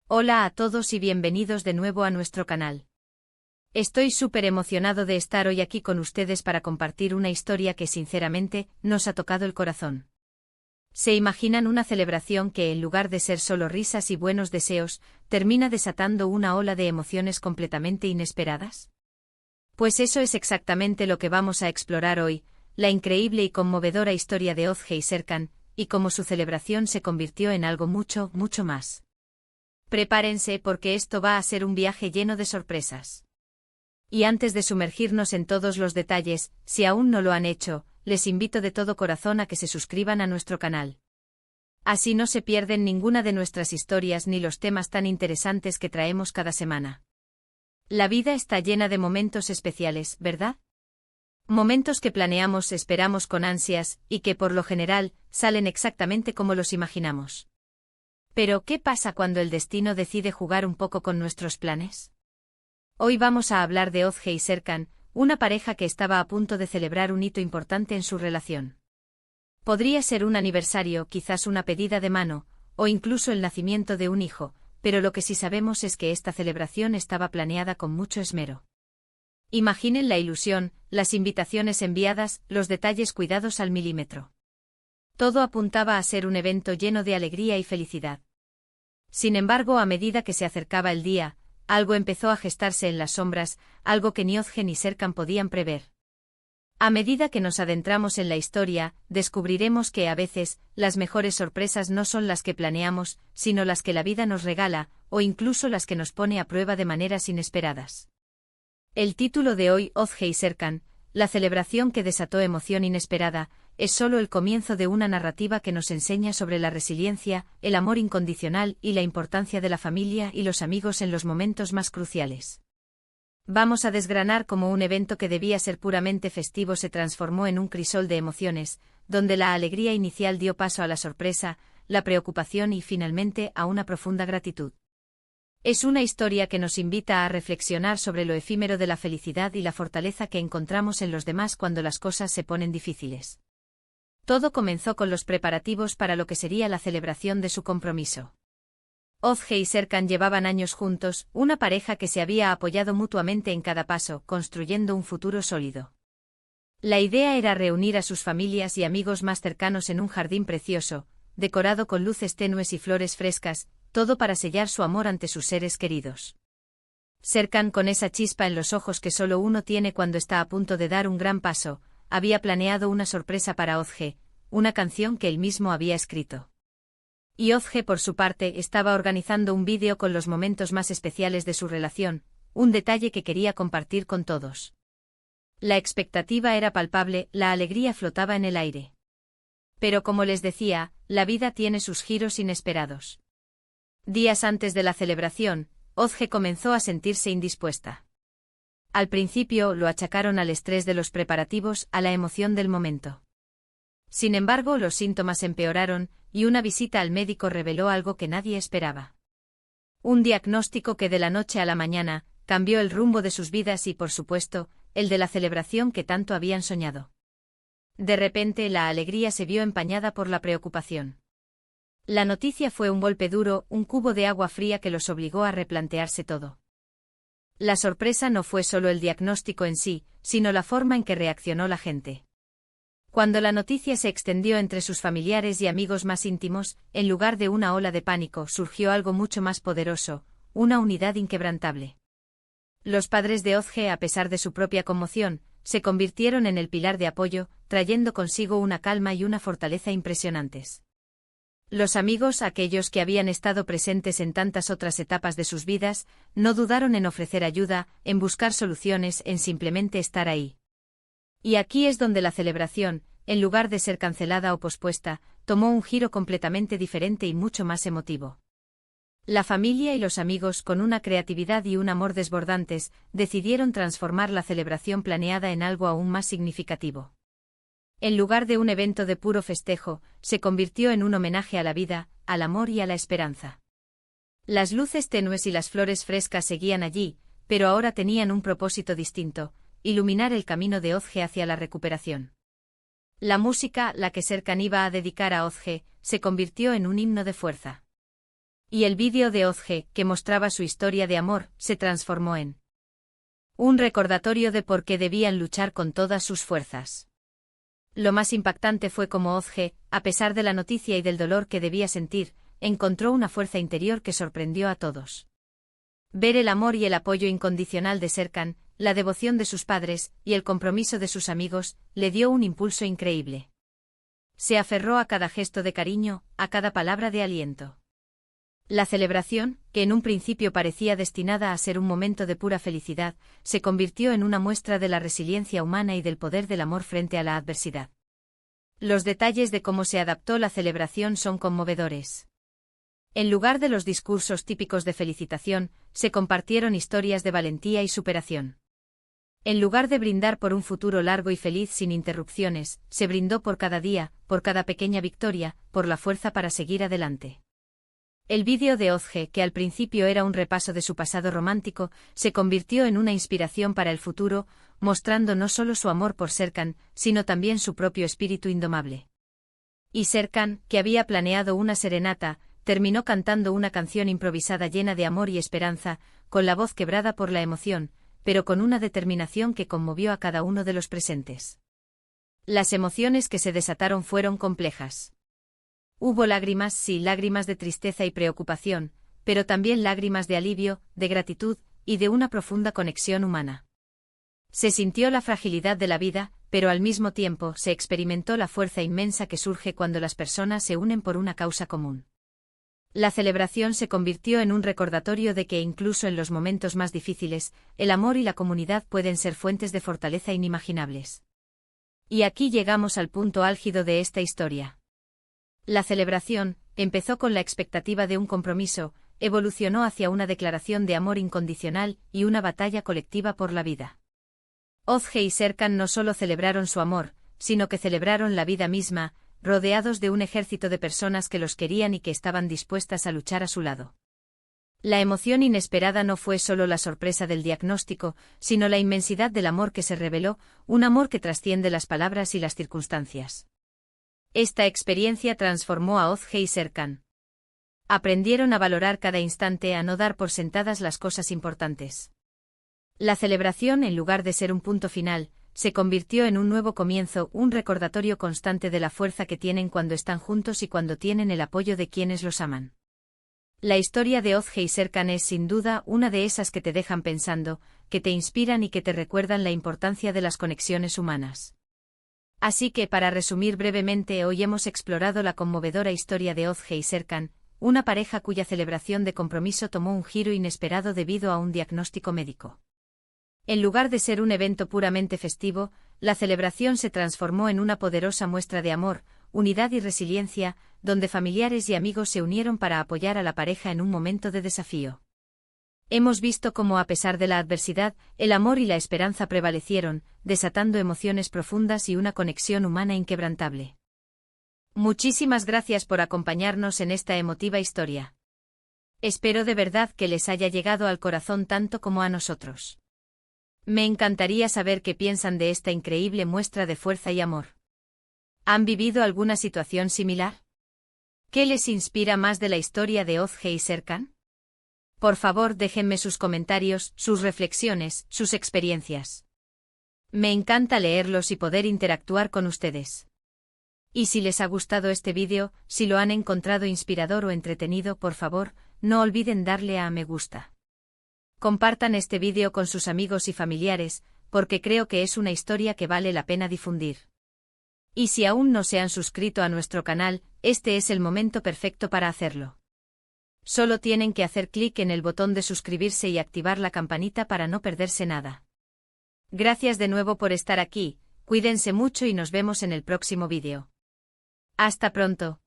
Hola a todos y bienvenidos de nuevo a nuestro canal. Estoy súper emocionado de estar hoy aquí con ustedes para compartir una historia que sinceramente nos ha tocado el corazón. ¿Se imaginan una celebración que en lugar de ser solo risas y buenos deseos, termina desatando una ola de emociones completamente inesperadas? Pues eso es exactamente lo que vamos a explorar hoy, la increíble y conmovedora historia de Özge y Serkan, y cómo su celebración se convirtió en algo mucho, mucho más. Prepárense porque esto va a ser un viaje lleno de sorpresas. Y antes de sumergirnos en todos los detalles, si aún no lo han hecho, les invito de todo corazón a que se suscriban a nuestro canal. Así no se pierden ninguna de nuestras historias ni los temas tan interesantes que traemos cada semana. La vida está llena de momentos especiales, ¿verdad? Momentos que planeamos, esperamos con ansias, y que por lo general, salen exactamente como los imaginamos. Pero, ¿qué pasa cuando el destino decide jugar un poco con nuestros planes? Hoy vamos a hablar de Özge y Serkan, una pareja que estaba a punto de celebrar un hito importante en su relación. Podría ser un aniversario, quizás una pedida de mano, o incluso el nacimiento de un hijo, pero lo que sí sabemos es que esta celebración estaba planeada con mucho esmero. Imaginen la ilusión, las invitaciones enviadas, los detalles cuidados al milímetro. Todo apuntaba a ser un evento lleno de alegría y felicidad. Sin embargo, a medida que se acercaba el día, algo empezó a gestarse en las sombras, algo que ni Özge ni Serkan podían prever. A medida que nos adentramos en la historia, descubriremos que a veces, las mejores sorpresas no son las que planeamos, sino las que la vida nos regala, o incluso las que nos pone a prueba de maneras inesperadas. El título de hoy, Özge y Serkan, la celebración que desató emoción inesperada, es solo el comienzo de una narrativa que nos enseña sobre la resiliencia, el amor incondicional y la importancia de la familia y los amigos en los momentos más cruciales. Vamos a desgranar cómo un evento que debía ser puramente festivo se transformó en un crisol de emociones, donde la alegría inicial dio paso a la sorpresa, la preocupación y finalmente a una profunda gratitud. Es una historia que nos invita a reflexionar sobre lo efímero de la felicidad y la fortaleza que encontramos en los demás cuando las cosas se ponen difíciles. Todo comenzó con los preparativos para lo que sería la celebración de su compromiso. Özge y Serkan llevaban años juntos, una pareja que se había apoyado mutuamente en cada paso, construyendo un futuro sólido. La idea era reunir a sus familias y amigos más cercanos en un jardín precioso, decorado con luces tenues y flores frescas, todo para sellar su amor ante sus seres queridos. Serkan, con esa chispa en los ojos que solo uno tiene cuando está a punto de dar un gran paso, había planeado una sorpresa para Özge, una canción que él mismo había escrito. Y Özge, por su parte, estaba organizando un vídeo con los momentos más especiales de su relación, un detalle que quería compartir con todos. La expectativa era palpable, la alegría flotaba en el aire. Pero como les decía, la vida tiene sus giros inesperados. Días antes de la celebración, Özge comenzó a sentirse indispuesta. Al principio lo achacaron al estrés de los preparativos, a la emoción del momento. Sin embargo, los síntomas empeoraron, y una visita al médico reveló algo que nadie esperaba. Un diagnóstico que de la noche a la mañana, cambió el rumbo de sus vidas y, por supuesto, el de la celebración que tanto habían soñado. De repente, la alegría se vio empañada por la preocupación. La noticia fue un golpe duro, un cubo de agua fría que los obligó a replantearse todo. La sorpresa no fue solo el diagnóstico en sí, sino la forma en que reaccionó la gente. Cuando la noticia se extendió entre sus familiares y amigos más íntimos, en lugar de una ola de pánico, surgió algo mucho más poderoso, una unidad inquebrantable. Los padres de Özge, a pesar de su propia conmoción, se convirtieron en el pilar de apoyo, trayendo consigo una calma y una fortaleza impresionantes. Los amigos, aquellos que habían estado presentes en tantas otras etapas de sus vidas, no dudaron en ofrecer ayuda, en buscar soluciones, en simplemente estar ahí. Y aquí es donde la celebración, en lugar de ser cancelada o pospuesta, tomó un giro completamente diferente y mucho más emotivo. La familia y los amigos, con una creatividad y un amor desbordantes, decidieron transformar la celebración planeada en algo aún más significativo. En lugar de un evento de puro festejo, se convirtió en un homenaje a la vida, al amor y a la esperanza. Las luces tenues y las flores frescas seguían allí, pero ahora tenían un propósito distinto: iluminar el camino de Özge hacia la recuperación. La música, la que Serkan iba a dedicar a Özge, se convirtió en un himno de fuerza. Y el vídeo de Ozge, que mostraba su historia de amor, se transformó en un recordatorio de por qué debían luchar con todas sus fuerzas. Lo más impactante fue cómo Ozge, a pesar de la noticia y del dolor que debía sentir, encontró una fuerza interior que sorprendió a todos. Ver el amor y el apoyo incondicional de Serkan, la devoción de sus padres y el compromiso de sus amigos, le dio un impulso increíble. Se aferró a cada gesto de cariño, a cada palabra de aliento. La celebración, que en un principio parecía destinada a ser un momento de pura felicidad, se convirtió en una muestra de la resiliencia humana y del poder del amor frente a la adversidad. Los detalles de cómo se adaptó la celebración son conmovedores. En lugar de los discursos típicos de felicitación, se compartieron historias de valentía y superación. En lugar de brindar por un futuro largo y feliz sin interrupciones, se brindó por cada día, por cada pequeña victoria, por la fuerza para seguir adelante. El vídeo de Ozge, que al principio era un repaso de su pasado romántico, se convirtió en una inspiración para el futuro, mostrando no solo su amor por Serkan, sino también su propio espíritu indomable. Y Serkan, que había planeado una serenata, terminó cantando una canción improvisada llena de amor y esperanza, con la voz quebrada por la emoción, pero con una determinación que conmovió a cada uno de los presentes. Las emociones que se desataron fueron complejas. Hubo lágrimas, sí, lágrimas de tristeza y preocupación, pero también lágrimas de alivio, de gratitud, y de una profunda conexión humana. Se sintió la fragilidad de la vida, pero al mismo tiempo se experimentó la fuerza inmensa que surge cuando las personas se unen por una causa común. La celebración se convirtió en un recordatorio de que incluso en los momentos más difíciles, el amor y la comunidad pueden ser fuentes de fortaleza inimaginables. Y aquí llegamos al punto álgido de esta historia. La celebración empezó con la expectativa de un compromiso, evolucionó hacia una declaración de amor incondicional y una batalla colectiva por la vida. Ozge y Serkan no solo celebraron su amor, sino que celebraron la vida misma, rodeados de un ejército de personas que los querían y que estaban dispuestas a luchar a su lado. La emoción inesperada no fue solo la sorpresa del diagnóstico, sino la inmensidad del amor que se reveló, un amor que trasciende las palabras y las circunstancias. Esta experiencia transformó a Ozge y Serkan. Aprendieron a valorar cada instante, a no dar por sentadas las cosas importantes. La celebración, en lugar de ser un punto final, se convirtió en un nuevo comienzo, un recordatorio constante de la fuerza que tienen cuando están juntos y cuando tienen el apoyo de quienes los aman. La historia de Ozge y Serkan es sin duda una de esas que te dejan pensando, que te inspiran y que te recuerdan la importancia de las conexiones humanas. Así que para resumir brevemente, hoy hemos explorado la conmovedora historia de Ozge y Serkan, una pareja cuya celebración de compromiso tomó un giro inesperado debido a un diagnóstico médico. En lugar de ser un evento puramente festivo, la celebración se transformó en una poderosa muestra de amor, unidad y resiliencia, donde familiares y amigos se unieron para apoyar a la pareja en un momento de desafío. Hemos visto cómo a pesar de la adversidad, el amor y la esperanza prevalecieron, desatando emociones profundas y una conexión humana inquebrantable. Muchísimas gracias por acompañarnos en esta emotiva historia. Espero de verdad que les haya llegado al corazón tanto como a nosotros. Me encantaría saber qué piensan de esta increíble muestra de fuerza y amor. ¿Han vivido alguna situación similar? ¿Qué les inspira más de la historia de Ozge y Serkan? Por favor, déjenme sus comentarios, sus reflexiones, sus experiencias. Me encanta leerlos y poder interactuar con ustedes. Y si les ha gustado este vídeo, si lo han encontrado inspirador o entretenido, por favor, no olviden darle a me gusta. Compartan este vídeo con sus amigos y familiares, porque creo que es una historia que vale la pena difundir. Y si aún no se han suscrito a nuestro canal, este es el momento perfecto para hacerlo. Solo tienen que hacer clic en el botón de suscribirse y activar la campanita para no perderse nada. Gracias de nuevo por estar aquí, cuídense mucho y nos vemos en el próximo vídeo. Hasta pronto.